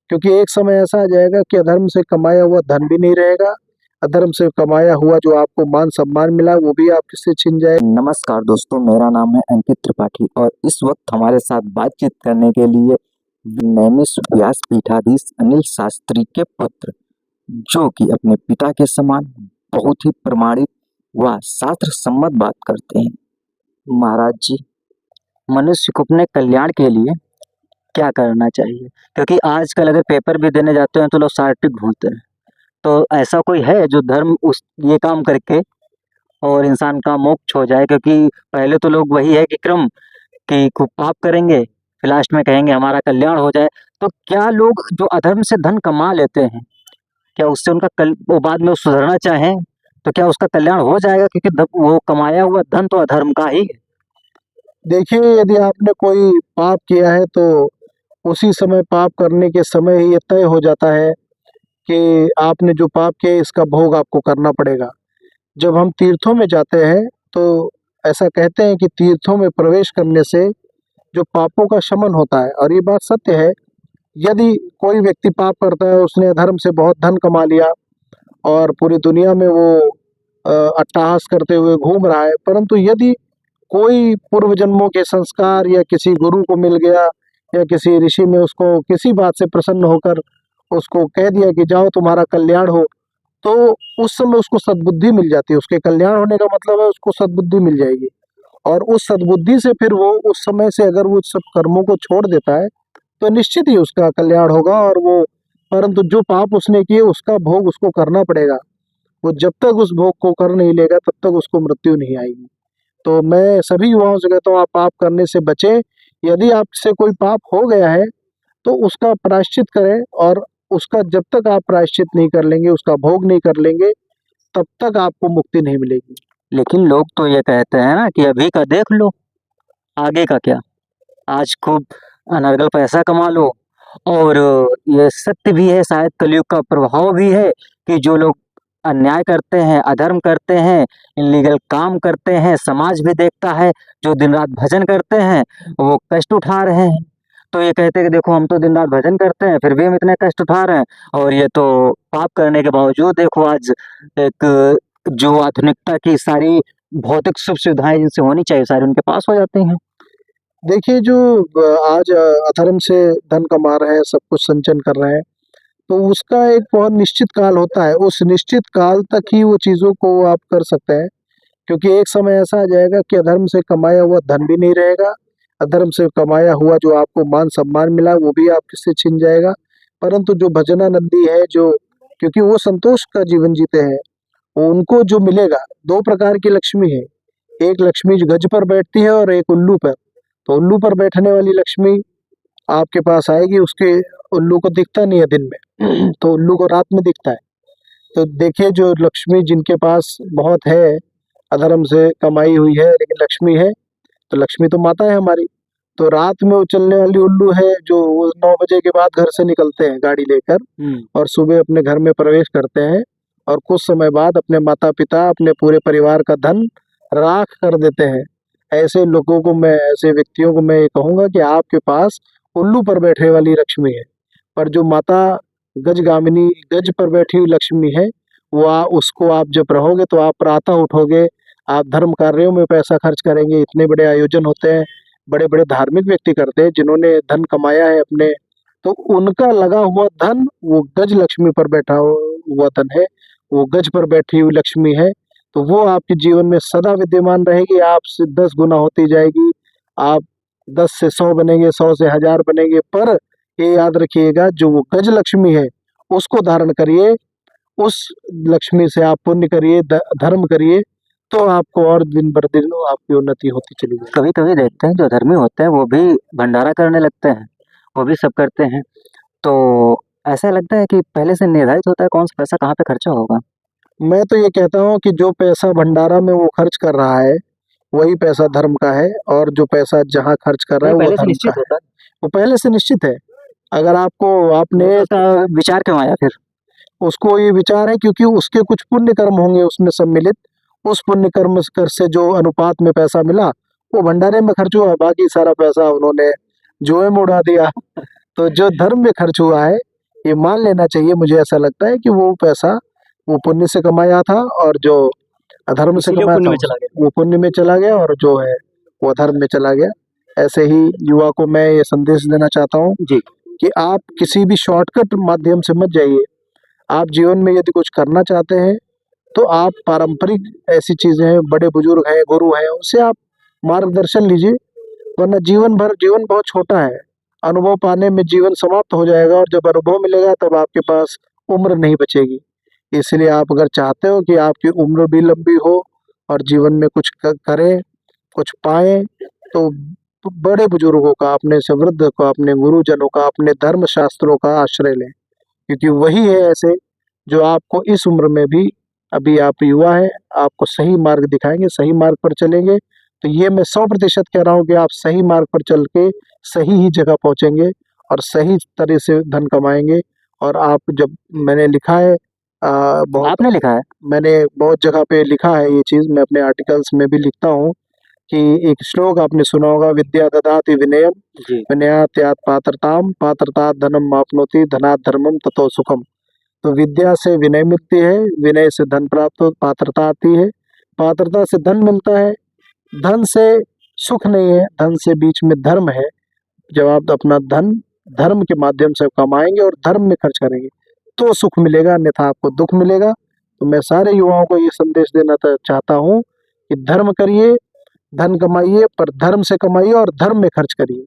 क्योंकि एक समय ऐसा आ जाएगा कि अधर्म से कमाया हुआ धन भी नहीं रहेगा, अधर्म से कमाया हुआ जो आपको मान सम्मान मिला वो भी आपसे छिन जाएगा। नमस्कार दोस्तों, मेरा नाम है अंकित त्रिपाठी और इस वक्त हमारे साथ बातचीत करने के लिए नैमिष व्यासपीठाधीश अनिल शास्त्री के पुत्र, जो कि अपने पिता के समान बहुत ही प्रमाणित व शास्त्र सम्मत बात करते हैं। महाराज जी, मनुष्य को अपने कल्याण के लिए क्या करना चाहिए? क्योंकि आजकल अगर पेपर भी देने जाते हैं तो लोग सार्वत्रिक ढूंढते हैं। तो ऐसा कोई है जो धर्म उस ये काम करके और इंसान का मोक्ष हो जाए? क्योंकि पहले तो लोग वही है कि क्रम कि खूब पाप करेंगे, फिर लास्ट में कहेंगे हमारा कल्याण हो जाए। तो क्या लोग जो अधर्म से धन कमा लेते हैं, क्या उससे उनका वो बाद में सुधरना चाहें तो क्या उसका कल्याण हो जाएगा? क्योंकि वो कमाया हुआ धन तो अधर्म का ही है। देखिए, यदि आपने कोई पाप किया है तो उसी समय पाप करने के समय ही ये तय हो जाता है कि आपने जो पाप किया इसका भोग आपको करना पड़ेगा। जब हम तीर्थों में जाते हैं तो ऐसा कहते हैं कि तीर्थों में प्रवेश करने से जो पापों का शमन होता है, और ये बात सत्य है। यदि कोई व्यक्ति पाप करता है, उसने अधर्म से बहुत धन कमा लिया और पूरी दुनिया में वो अट्टहास करते हुए घूम रहा है, परंतु यदि कोई पूर्व जन्मों के संस्कार या किसी गुरु को मिल गया या किसी ऋषि ने उसको किसी बात से प्रसन्न होकर उसको कह दिया कि जाओ तुम्हारा कल्याण हो, तो उस समय उसको सद्बुद्धि मिल जाती है। उसके कल्याण होने का मतलब है उसको सद्बुद्धि मिल जाएगी, और उस सद्बुद्धि से फिर वो उस समय से अगर वो सब कर्मों को छोड़ देता है तो निश्चित ही उसका कल्याण होगा। और वो, परंतु जो पाप उसने किए उसका भोग उसको करना पड़ेगा। वो जब तक उस भोग को कर नहीं लेगा तब तक उसको मृत्यु नहीं आएगी। तो मैं सभी युवाओं से कहता हूँ, आप पाप करने से बचें। यदि आपसे कोई पाप हो गया है तो उसका प्रायश्चित करें, और उसका जब तक आप प्रायश्चित नहीं कर लेंगे, उसका भोग नहीं कर लेंगे, तब तक आपको मुक्ति नहीं मिलेगी। लेकिन लोग तो ये कहते हैं ना कि अभी का देख लो, आगे का क्या? आज खूब अनर्गल पैसा कमा लो। और ये सत्य भी है, शायद कलयुग का प्रभाव भी है कि जो लोग अन्याय करते हैं, अधर्म करते हैं, इल्लीगल काम करते हैं, समाज भी देखता है। जो दिन रात भजन करते हैं वो कष्ट उठा रहे हैं। तो ये कहते हैं कि देखो हम तो दिन रात भजन करते हैं फिर भी हम इतने कष्ट उठा रहे हैं, और ये तो पाप करने के बावजूद देखो आज एक जो आधुनिकता की सारी भौतिक सुख सुविधाएं जिनसे होनी चाहिए सारी उनके पास हो जाती हैं। देखिए, जो आज अधर्म से धन कमा रहे हैं, सब कुछ संचयन कर रहे हैं, तो उसका एक बहुत निश्चित काल होता है। उस निश्चित काल तक ही वो चीज़ों को आप कर सकते हैं, क्योंकि एक समय ऐसा आ जाएगा कि अधर्म से कमाया हुआ धन भी नहीं रहेगा, अधर्म से कमाया हुआ जो आपको मान सम्मान मिला वो भी आपसे छिन जाएगा। परंतु जो भजनानंदी है, जो, क्योंकि वो संतोष का जीवन जीते हैं, उनको जो मिलेगा, 2 प्रकार की लक्ष्मी है। एक लक्ष्मी जो गज पर बैठती है और एक उल्लू पर। तो उल्लू पर बैठने वाली लक्ष्मी आपके पास आएगी, उसके उल्लू को दिखता नहीं है दिन में तो उल्लू को रात में दिखता है। तो देखिए, जो लक्ष्मी जिनके पास बहुत है, अधर्म से कमाई हुई है लेकिन लक्ष्मी है, तो लक्ष्मी तो माता है हमारी। तो रात में वो चलने वाली उल्लू है, जो वो 9 बजे के बाद घर से निकलते हैं गाड़ी लेकर और सुबह अपने घर में प्रवेश करते हैं, और कुछ समय बाद अपने माता-पिता, अपने पूरे परिवार का धन राख कर देते हैं। ऐसे लोगों को मैं, ऐसे व्यक्तियों को मैं ये कहूँगा कि आपके पास उल्लू पर बैठने वाली लक्ष्मी है, पर जो माता गजगामिनी, गज पर बैठी हुई लक्ष्मी है, वो उसको आप जब रहोगे तो आप प्रातः उठोगे, आप धर्म कार्यों में पैसा खर्च करेंगे। इतने बड़े आयोजन होते हैं, बड़े-बड़े धार्मिक व्यक्ति करते हैं जिन्होंने धन कमाया है अपने, तो उनका लगा हुआ धन वो गज लक्ष्मी पर बैठा हुआ धन है, वो गज पर बैठी हुई लक्ष्मी है। तो वो आपके जीवन में सदा विद्यमान रहेगी, आपसे 10 गुना होती जाएगी। आप 10 से 100 बनेंगे, 100 से 1000 बनेंगे, पर ये याद रखिएगा, जो वो गज लक्ष्मी है, उसको धारण करिए, उस लक्ष्मी से आप पुण्य करिए, धर्म करिए, तो आपको और दिन बर दिन आपकी उन्नति होती चली जाएगी। कभी कभी देखते हैं जो धर्मी होते हैं वो भी भंडारा करने लगते हैं, वो भी सब करते हैं। तो ऐसा लगता है कि पहले से निर्धारित होता है कौन सा पैसा कहाँ पे खर्चा होगा। मैं तो ये कहता हूँ कि जो पैसा भंडारा में वो खर्च कर रहा है, वही पैसा धर्म का है, और जो पैसा जहाँ खर्च कर रहा है वो पहले से धर्म का निश्चित है। होता है। वो पहले से निश्चित है। अगर आपने उसका विचार क्यों आया फिर? उसको ये विचार है क्योंकि उसके कुछ पुण्य कर्म होंगे उसमें सम्मिलित, उस पुण्य कर्म कर से जो अनुपात में पैसा मिला वो भंडारे में खर्च हुआ, बाकी सारा पैसा उन्होंने जुए में उड़ा दिया। तो जो धर्म में खर्च हुआ है ये मान लेना चाहिए। मुझे ऐसा लगता है कि वो पैसा वो पुण्य से कमाया था, और जो अधर्म से इसीलिए कमाया पुण्य था में चला गया। वो पुण्य में चला गया, और जो है वो अधर्म में चला गया। ऐसे ही युवा को मैं ये संदेश देना चाहता हूँ जी। कि आप किसी भी शॉर्टकट माध्यम से मत जाइए। आप जीवन में यदि कुछ करना चाहते हैं तो आप पारंपरिक ऐसी चीजें हैं, बड़े बुजुर्ग हैं, गुरु हैं, उनसे आप मार्गदर्शन लीजिए। वरना जीवन बहुत छोटा है, अनुभव पाने में जीवन समाप्त हो जाएगा, और जब अनुभव मिलेगा तब आपके पास उम्र नहीं बचेगी। इसलिए आप अगर चाहते हो कि आपकी उम्र भी लंबी हो और जीवन में कुछ करें, कुछ पाएं, तो बड़े बुजुर्गों का, अपने से वृद्ध का, अपने गुरुजनों का, अपने धर्म शास्त्रों का आश्रय लें, क्योंकि वही है ऐसे जो आपको इस उम्र में भी, अभी आप युवा हैं, आपको सही मार्ग दिखाएंगे, सही मार्ग पर चलेंगे। तो ये मैं 100% कह रहा हूँ कि आप सही मार्ग पर चल के सही ही जगह पहुंचेंगे और सही तरह से धन कमाएंगे। और आप जब, मैंने लिखा है बहुत, आपने लिखा है? मैंने बहुत जगह पे लिखा है ये चीज़, मैं अपने आर्टिकल्स में भी लिखता हूँ कि एक श्लोक आपने सुना होगा, विद्या ददाति विनयम, जी। विनयात त्यात पात्रताम, पात्रतात् धनम आपनोति, धनात् धर्मम ततो सुखम। तो विद्या से विनय मिलती है, विनय से धन प्राप्त हो, पात्रता आती है, पात्रता से धन मिलता है, धन से सुख नहीं है, धन से बीच में धर्म है। जब आप अपना धन धर्म के माध्यम से कमाएंगे और धर्म में खर्च करेंगे तो सुख मिलेगा, अन्यथा आपको दुख मिलेगा। तो मैं सारे युवाओं को ये संदेश देना चाहता हूँ कि धर्म करिए, धन कमाइए, पर धर्म से कमाइए और धर्म में खर्च करिए।